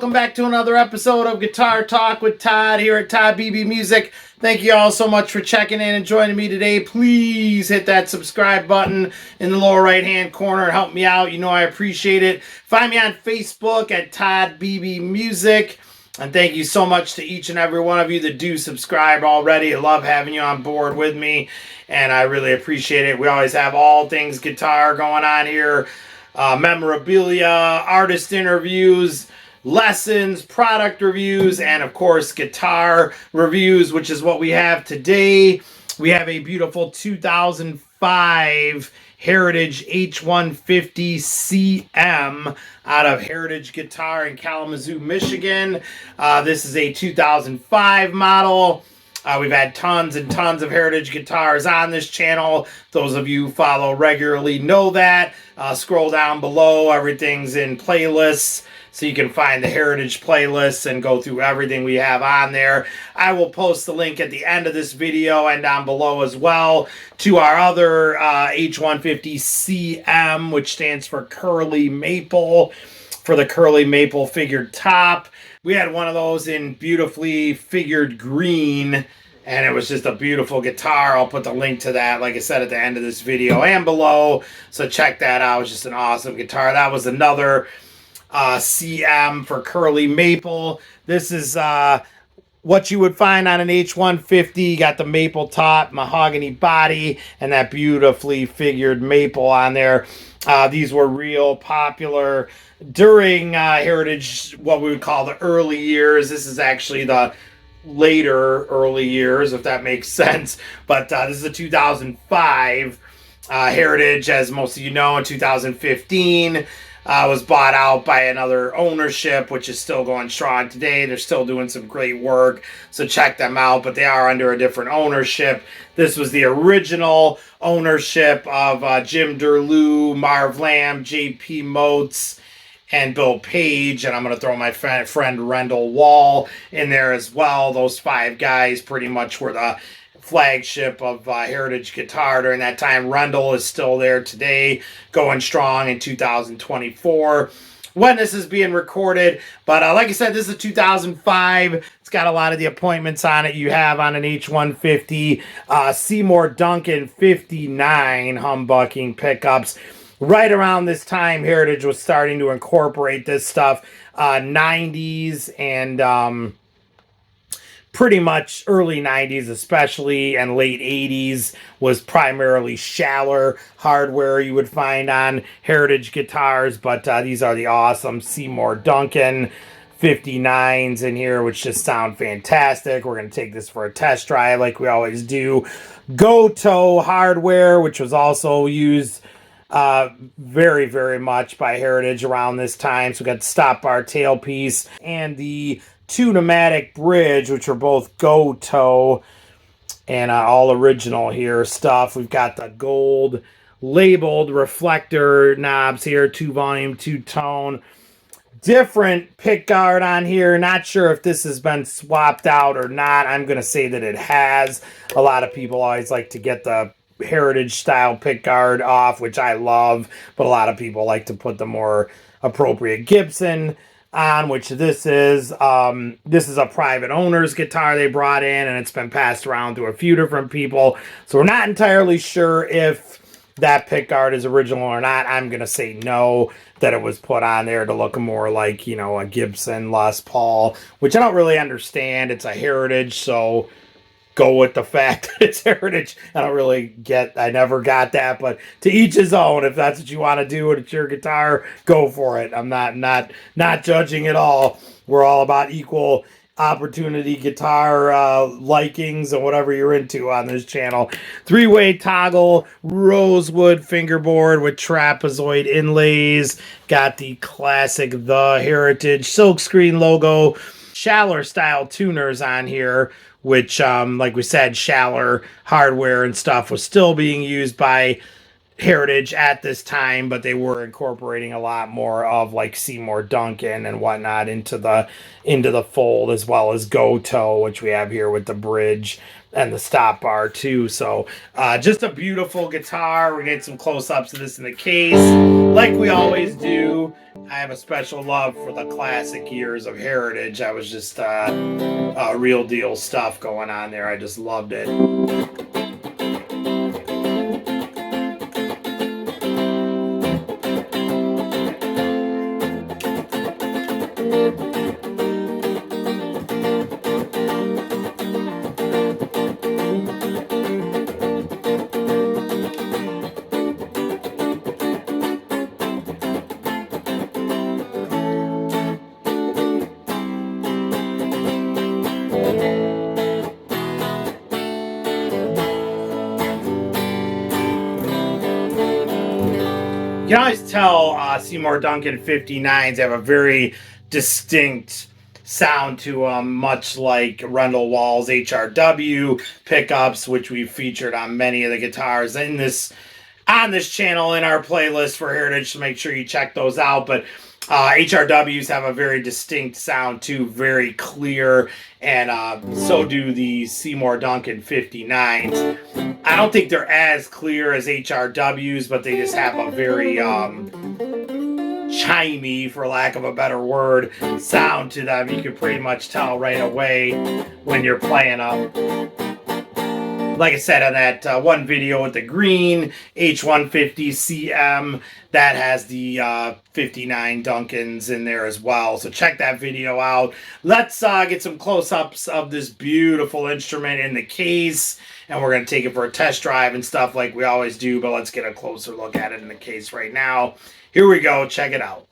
welcome back to another episode of Guitar Talk with Todd here at Todd Beebe Music. Thank you all so much for checking in and joining me today. Please hit that subscribe button in the lower right hand corner and help me out. You know I appreciate it. Find me on Facebook at Todd Beebe Music. And thank you so much to each and every one of you that do subscribe already. I love having you on board with me, and I really appreciate it. We always have all things guitar going on here. Memorabilia, artist interviews, lessons, product reviews, and of course guitar reviews, which is what we have today. We have a beautiful 2005 Heritage H-150CM out of Heritage Guitar in Kalamazoo, Michigan. This is a 2005 model. We've had tons and tons of Heritage guitars on this channel. Those of you who follow regularly know that. Scroll down below. Everything's in playlists, so you can find the Heritage playlists and go through everything we have on there. I will post the link at the end of this video and down below as well to our other H-150CM, which stands for Curly Maple, for the Curly Maple figured top. We had one of those in beautifully figured green, and it was just a beautiful guitar. I'll put the link to that, like I said, at the end of this video and below. So check that out. It was just an awesome guitar. That was another CM for Curly Maple. This is what you would find on an H-150. You got the maple top, mahogany body, and that beautifully figured maple on there. These were real popular during Heritage, what we would call the early years. This is actually the later early years, if that makes sense. But this is a 2005 Heritage, as most of you know. In 2015 was bought out by another ownership, which is still going strong today. They're still doing some great work, so check them out, but they are under a different ownership. This was the original ownership of Jim Derlew, Marv Lamb, J.P. Motes, and Bill Page, and I'm going to throw my friend Renwall Wall in there as well. Those five guys pretty much were the flagship of Heritage Guitar during that time. Rendell is still there today, going strong in 2024 when this is being recorded. But like I said, this is a 2005. It's got a lot of the appointments on it you have on an H-150. Seymour Duncan 59 humbucking pickups. Right around this time, Heritage was starting to incorporate this stuff. 90s and pretty much early 90s especially, and late 80s was primarily Schaller hardware you would find on Heritage guitars. But these are the awesome Seymour Duncan 59s in here, which just sound fantastic. We're going to take this for a test drive like we always do. Gotoh hardware, which was also used very, very much by Heritage around this time. So we got the stopbar tailpiece and the Tune-o-Matic bridge, which are both Gotoh and all original here stuff. We've got the gold labeled reflector knobs here, 2-volume, 2-tone. Different pick guard on here. Not sure if this has been swapped out or not. I'm going to say that it has. A lot of people always like to get the Heritage style pick guard off, which I love, but a lot of people like to put the more appropriate Gibson on, which this is a private owner's guitar they brought in, and it's been passed around to a few different people, so we're not entirely sure if that pick guard is original or not. I'm gonna say no, that it was put on there to look more like, you know, a Gibson Les Paul, which I don't really understand. It's a Heritage, so go with the fact that it's Heritage. I never got that, but to each his own. If that's what you want to do and it's your guitar, go for it. I'm not judging at all. We're all about equal opportunity guitar likings and whatever you're into on this channel. 3-way toggle rosewood fingerboard with trapezoid inlays. Got the classic The Heritage silkscreen logo. Schaller style tuners on here, which like we said, Schaller hardware and stuff was still being used by Heritage at this time, but they were incorporating a lot more of like Seymour Duncan and whatnot into the fold, as well as Gotoh, which we have here with the bridge and the stop bar too. So just a beautiful guitar. We're gonna get some close-ups of this in the case, like we always do. I have a special love for the classic years of Heritage. I was just real deal stuff going on there. I just loved it. You can always tell Seymour Duncan 59s have a very distinct sound to them, much like Renwall's HRW pickups, which we've featured on many of the guitars on this channel in our playlist for Heritage. So make sure you check those out. But HRWs have a very distinct sound too, very clear, and so do the Seymour Duncan 59s. I don't think they're as clear as HRWs, but they just have a very chimey, for lack of a better word, sound to them. You can pretty much tell right away when you're playing them. Like I said on that one video with the green H-150CM, that has the 59 Duncans in there as well. So check that video out. Let's get some close-ups of this beautiful instrument in the case. And we're going to take it for a test drive and stuff like we always do. But let's get a closer look at it in the case right now. Here we go. Check it out.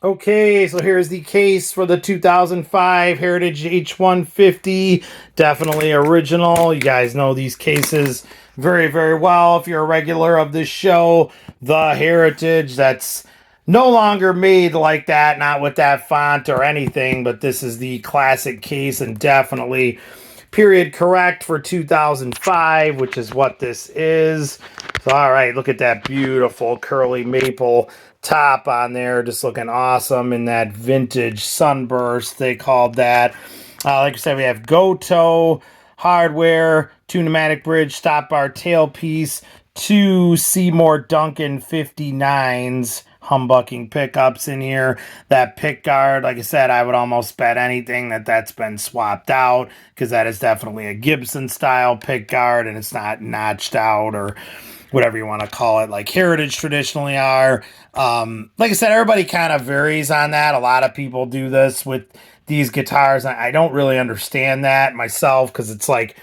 Okay, so here's the case for the 2005 Heritage H-150. Definitely original. You guys know these cases very, very well. If you're a regular of this show, the Heritage, that's no longer made like that, not with that font or anything, but this is the classic case and definitely period correct for 2005, which is what this is. So, all right, look at that beautiful curly maple top on there, just looking awesome in that vintage sunburst, they called that. Like I said, we have Gotoh hardware, Tune-o-Matic bridge, stop bar, tailpiece, 2 Seymour Duncan 59s humbucking pickups in here. That pick guard, like I said, I would almost bet anything that's been swapped out, because that is definitely a Gibson style pick guard and it's not notched out or whatever you want to call it, like Heritage traditionally are. Like I said, everybody kind of varies on that. A lot of people do this with these guitars. I don't really understand that myself, because it's like,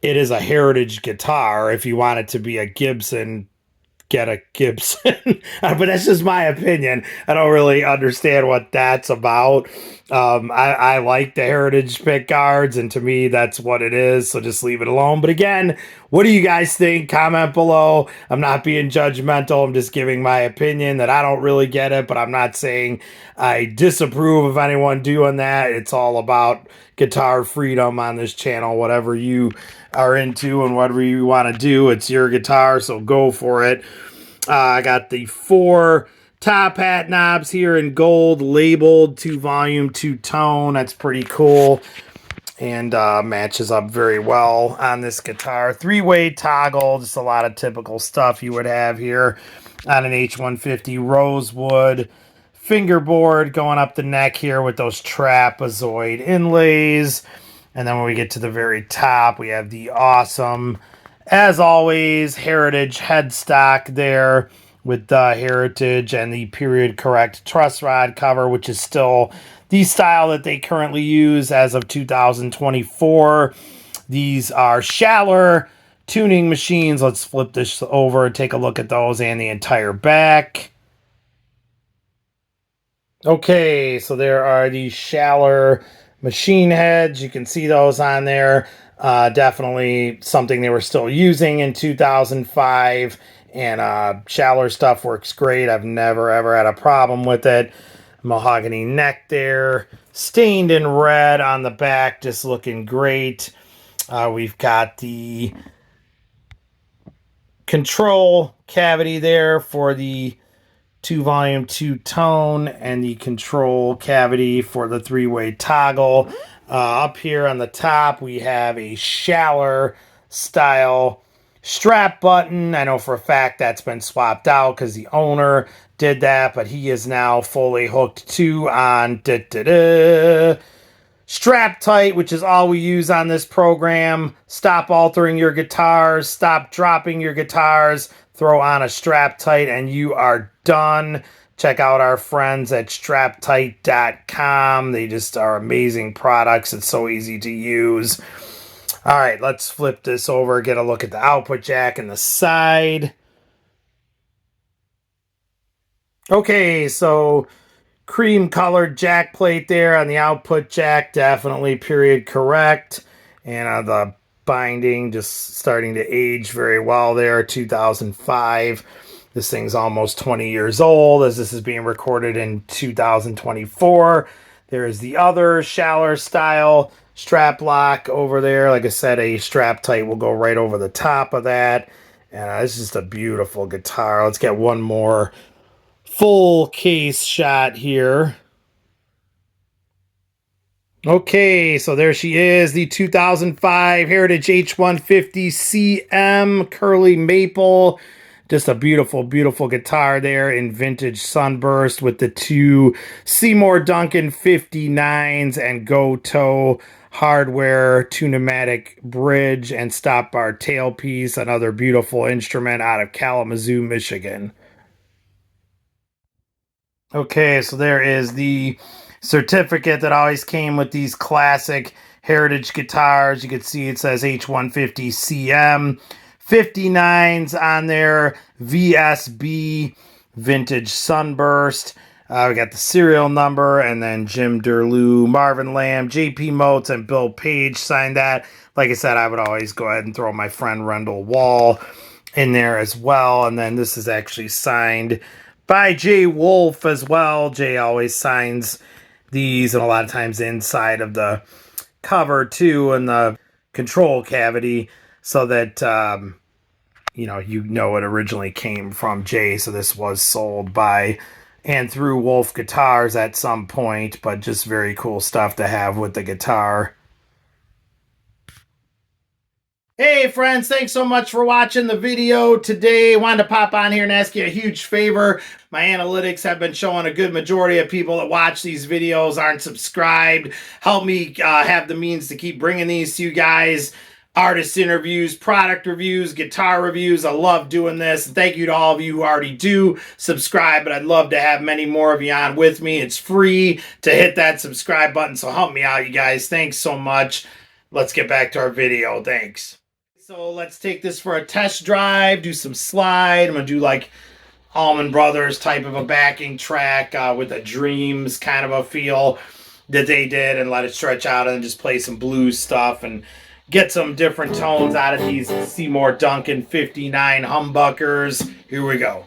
it is a Heritage guitar. If you want it to be a Gibson, get a Gibson. But that's just my opinion. I don't really understand what that's about. I like the Heritage pick guards, and to me, that's what it is. So just leave it alone. But again, what do you guys think? Comment below. I'm not being judgmental. I'm just giving my opinion that I don't really get it, but I'm not saying I disapprove of anyone doing that. It's all about guitar freedom on this channel. Whatever you are into and whatever you want to do, it's your guitar, so go for it. I got the 4 top hat knobs here in gold, labeled 2 volume, 2 tone. That's pretty cool, and matches up very well on this guitar. 3-way toggle, just a lot of typical stuff you would have here on an H-150. Rosewood fingerboard going up the neck here with those trapezoid inlays. And then when we get to the very top, we have the awesome, as always, Heritage headstock there with the Heritage and the period correct truss rod cover, which is still the style that they currently use as of 2024. These are Schaller tuning machines. Let's flip this over and take a look at those and the entire back. Okay, so there are these Schaller machine heads. You can see those on there. Definitely something they were still using in 2005. And Schaller stuff works great. I've never, ever had a problem with it. Mahogany neck there. Stained in red on the back. Just looking great. We've got the control cavity there for the 2-volume 2-tone, and the control cavity for the 3-way toggle. Up here on the top, we have a Schaller style strap button. I know for a fact that's been swapped out because the owner did that, but he is now fully hooked to on Straptight, which is all we use on this program. Stop altering your guitars, stop dropping your guitars, throw on a Straptight, and you are done. Check out our friends at straptight.com. They just are amazing products. It's so easy to use. All right, let's flip this over, get a look at the output jack and the side. Okay, so cream colored jack plate there on the output jack, definitely period correct. And the binding just starting to age very well there, 2005. This thing's almost 20 years old as this is being recorded in 2024. There's the other Schaller style strap lock over there. Like I said, a Straptight will go right over the top of that. And it's just a beautiful guitar. Let's get one more full case shot here. Okay, so there she is, the 2005 Heritage H-150CM Curly Maple. Just a beautiful, beautiful guitar there in Vintage Sunburst with the 2 Seymour Duncan 59s and Gotoh hardware Tune-o-Matic bridge and stopbar tailpiece. Another beautiful instrument out of Kalamazoo, Michigan. Okay, so there is the certificate that always came with these classic heritage guitars. You can see it says H-150CM. 59s on there, VSB, Vintage Sunburst. We got the serial number, and then Jim Derlew, Marvin Lamb, JP Motes, and Bill Page signed that. Like I said, I would always go ahead and throw my friend Renwall in there as well. And then this is actually signed by Jay Wolf as well. Jay always signs these, and a lot of times inside of the cover too, and the control cavity, so that you know it originally came from Jay. So this was sold by and through Wolf Guitars at some point, but just very cool stuff to have with the guitar. Hey friends, thanks so much for watching the video today. Wanted to pop on here and ask you a huge favor. My analytics have been showing a good majority of people that watch these videos aren't subscribed. Help me have the means to keep bringing these to you guys. Artist interviews, product reviews, guitar reviews. I love doing this. And thank you to all of you who already do subscribe, but I'd love to have many more of you on with me. It's free to hit that subscribe button, so help me out, you guys. Thanks so much. Let's get back to our video. Thanks. So let's take this for a test drive, do some slide. I'm going to do like Allman Brothers type of a backing track with a Dreams kind of a feel that they did, and let it stretch out and just play some blues stuff and get some different tones out of these Seymour Duncan 59 humbuckers. Here we go.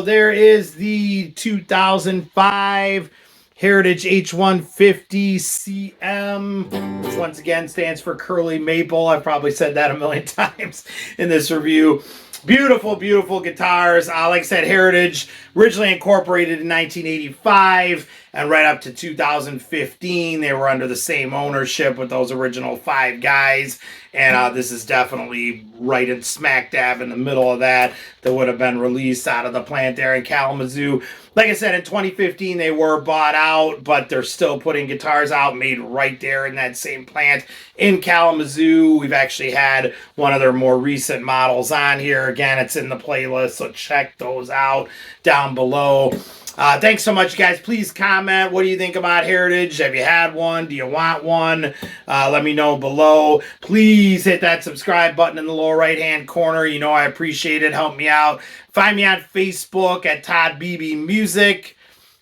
there is the 2005 Heritage H-150CM, which once again stands for Curly Maple. I've probably said that a million times in this review. Beautiful, beautiful guitars. Like I said, Heritage, originally incorporated in 1985, and right up to 2015, they were under the same ownership with those original 5 guys. And this is definitely right in smack dab in the middle of that would have been released out of the plant there in Kalamazoo. Like I said, in 2015, they were bought out, but they're still putting guitars out made right there in that same plant in Kalamazoo. We've actually had one of their more recent models on here. Again, it's in the playlist, so check those out down below. Thanks so much, guys. Please comment. What do you think about Heritage? Have you had one? Do you want one? Let me know below. Please hit that subscribe button in the lower right-hand corner. You know I appreciate it. Help me out. Find me on Facebook at toddbeebe music.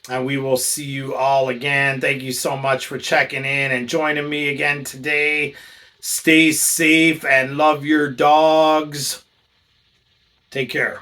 And we will see you all again. Thank you so much for checking in and joining me again today. Stay safe and love your dogs. Take care.